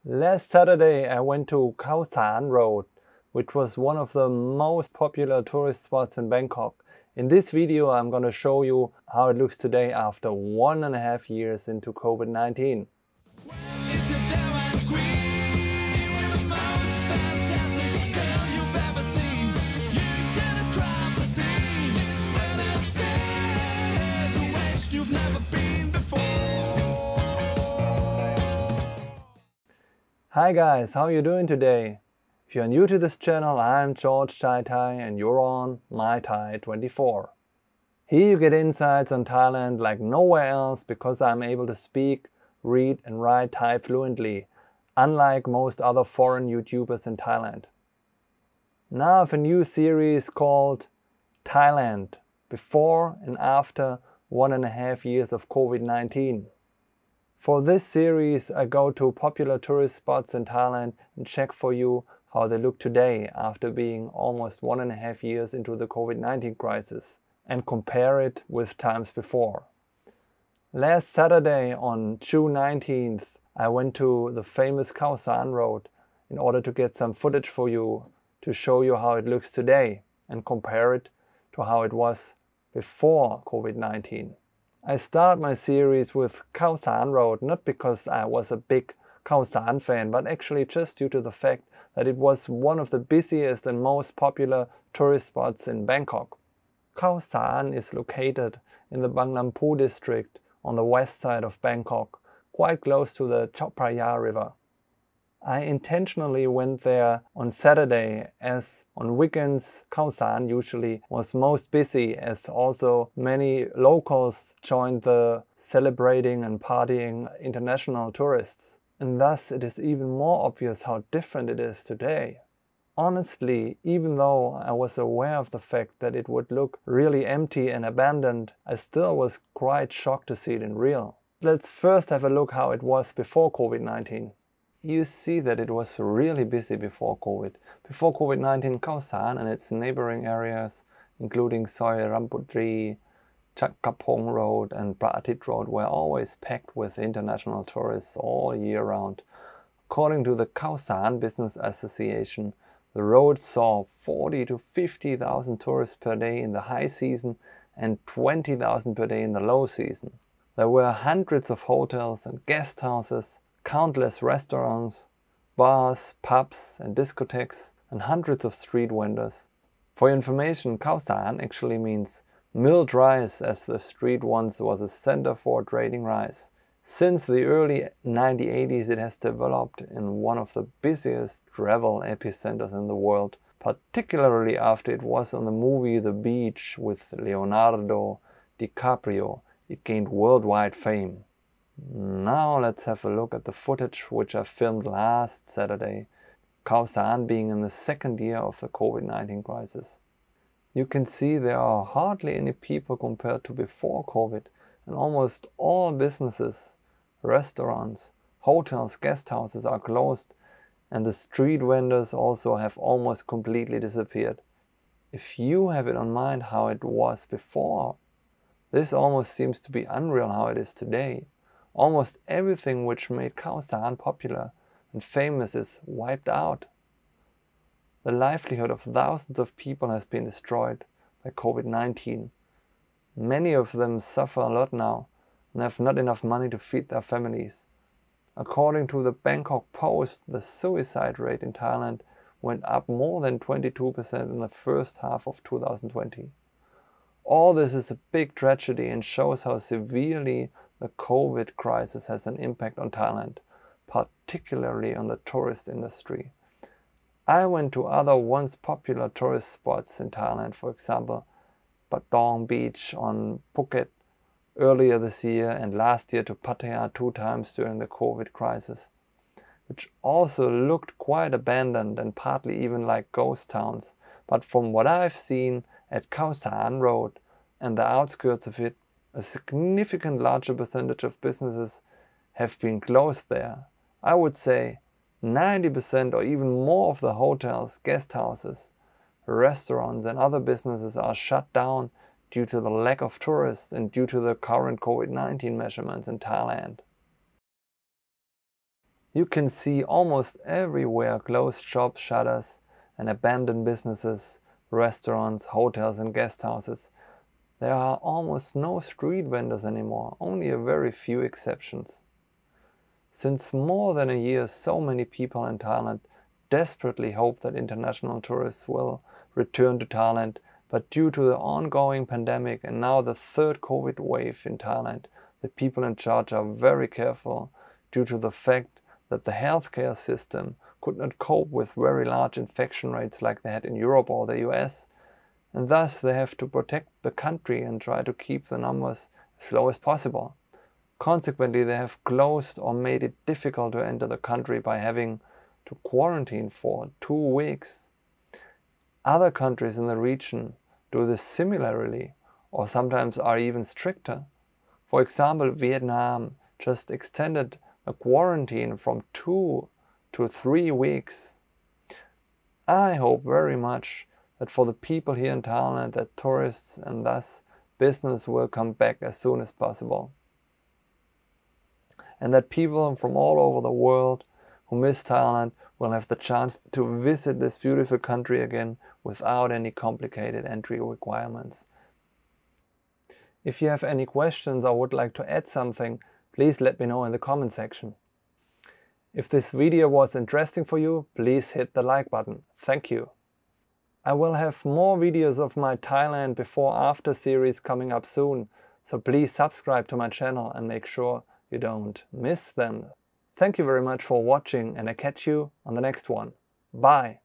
Last Saturday I went to Khao San Road, which was one of the most popular tourist spots in Bangkok. In this video I'm going to show you how it looks today after 1.5 years into COVID-19. Hi guys, how are you doing today? If you're new to this channel, I'm George Chai Thai and you're on My Thai 24. Here you get insights on Thailand like nowhere else because I'm able to speak, read and write Thai fluently, unlike most other foreign YouTubers in Thailand. Now I have a new series called Thailand, Before and After 1.5 years of COVID-19. For this series, I go to popular tourist spots in Thailand and check for you how they look today after being almost 1.5 years into the COVID-19 crisis and compare it with times before. Last Saturday on June 19th, I went to the famous Khao San Road in order to get some footage for you to show you how it looks today and compare it to how it was before COVID-19. I start my series with Khao San Road not because I was a big Khao San fan, but actually just due to the fact that it was one of the busiest and most popular tourist spots in Bangkok. Khao San is located in the Banglumpoo district on the west side of Bangkok, quite close to the Chao Phraya River. I intentionally went there on Saturday as on weekends Khao San usually was most busy, as also many locals joined the celebrating and partying international tourists. And thus it is even more obvious how different it is today. Honestly, even though I was aware of the fact that it would look really empty and abandoned, I still was quite shocked to see it in real. Let's first have a look how it was before COVID-19. You see that it was really busy before COVID. Before COVID-19, Khao San and its neighboring areas, including Soi Ramputri, Chakrapong Road and Pratit Road, were always packed with international tourists all year round. According to the Khao San Business Association, the road saw 40,000 to 50,000 tourists per day in the high season and 20,000 per day in the low season. There were hundreds of hotels and guest houses, countless restaurants, bars, pubs and discotheques, and hundreds of street vendors. For your information, Khao San actually means milled rice, as the street once was a center for trading rice. Since the early 1980s it has developed in one of the busiest travel epicenters in the world, particularly after it was on the movie The Beach with Leonardo DiCaprio. It gained worldwide fame. Now let's have a look at the footage which I filmed last Saturday, Khao San being in the second year of the COVID-19 crisis. You can see there are hardly any people compared to before COVID, and almost all businesses, restaurants, hotels, guest houses are closed, and the street vendors also have almost completely disappeared. If you have it on mind how it was before, this almost seems to be unreal how it is today. Almost everything which made Khao San popular and famous is wiped out. The livelihood of thousands of people has been destroyed by COVID-19. Many of them suffer a lot now and have not enough money to feed their families. According to the Bangkok Post, the suicide rate in Thailand went up more than 22% in the first half of 2020. All this is a big tragedy and shows how severely the COVID crisis has an impact on Thailand, particularly on the tourist industry. I went to other once popular tourist spots in Thailand, for example, Patong Beach on Phuket earlier this year and last year to Pattaya 2 times during the COVID crisis, which also looked quite abandoned and partly even like ghost towns. But from what I've seen at Khao San Road and the outskirts of it, a significant larger percentage of businesses have been closed there. I would say 90% or even more of the hotels, guest houses, restaurants and other businesses are shut down due to the lack of tourists and due to the current COVID-19 measurements in Thailand. You can see almost everywhere closed shops, shutters, and abandoned businesses, restaurants, hotels and guest houses. There are almost no street vendors anymore, only a very few exceptions. Since more than a year, so many people in Thailand desperately hope that international tourists will return to Thailand, but due to the ongoing pandemic and now the third COVID wave in Thailand, the people in charge are very careful due to the fact that the healthcare system could not cope with very large infection rates like they had in Europe or the US, and thus they have to protect the country and try to keep the numbers as low as possible. Consequently, they have closed or made it difficult to enter the country by having to quarantine for 2 weeks. Other countries in the region do this similarly, or sometimes are even stricter. For example, Vietnam just extended a quarantine from 2 to 3 weeks. I hope very much that for the people here in Thailand, that tourists and thus business will come back as soon as possible. And that people from all over the world who miss Thailand will have the chance to visit this beautiful country again without any complicated entry requirements. If you have any questions or would like to add something, please let me know in the comment section. If this video was interesting for you, please hit the like button. Thank you. I will have more videos of my Thailand before-after series coming up soon, so please subscribe to my channel and make sure you don't miss them. Thank you very much for watching, and I catch you on the next one. Bye!